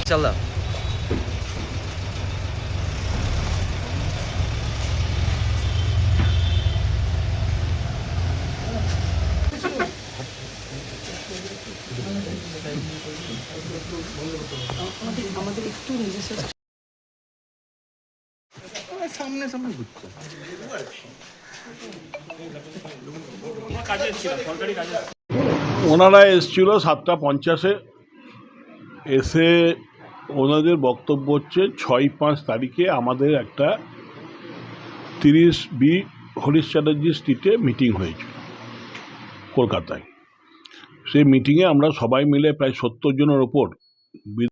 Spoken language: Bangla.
चल আমাদের একটু নিজস্ব সামনে সামনে ঘুরছে ওনারা এসেছিল 7:50 এসে ওনাদের বক্তব্য হচ্ছে 6-5 তারিখে আমাদের একটা 30B হরিশ চ্যাটার্জি স্ট্রিটে মিটিং হয়েছিল কলকাতায়। সেই মিটিংয়ে আমরা সবাই মিলে প্রায় 70 জনের ওপর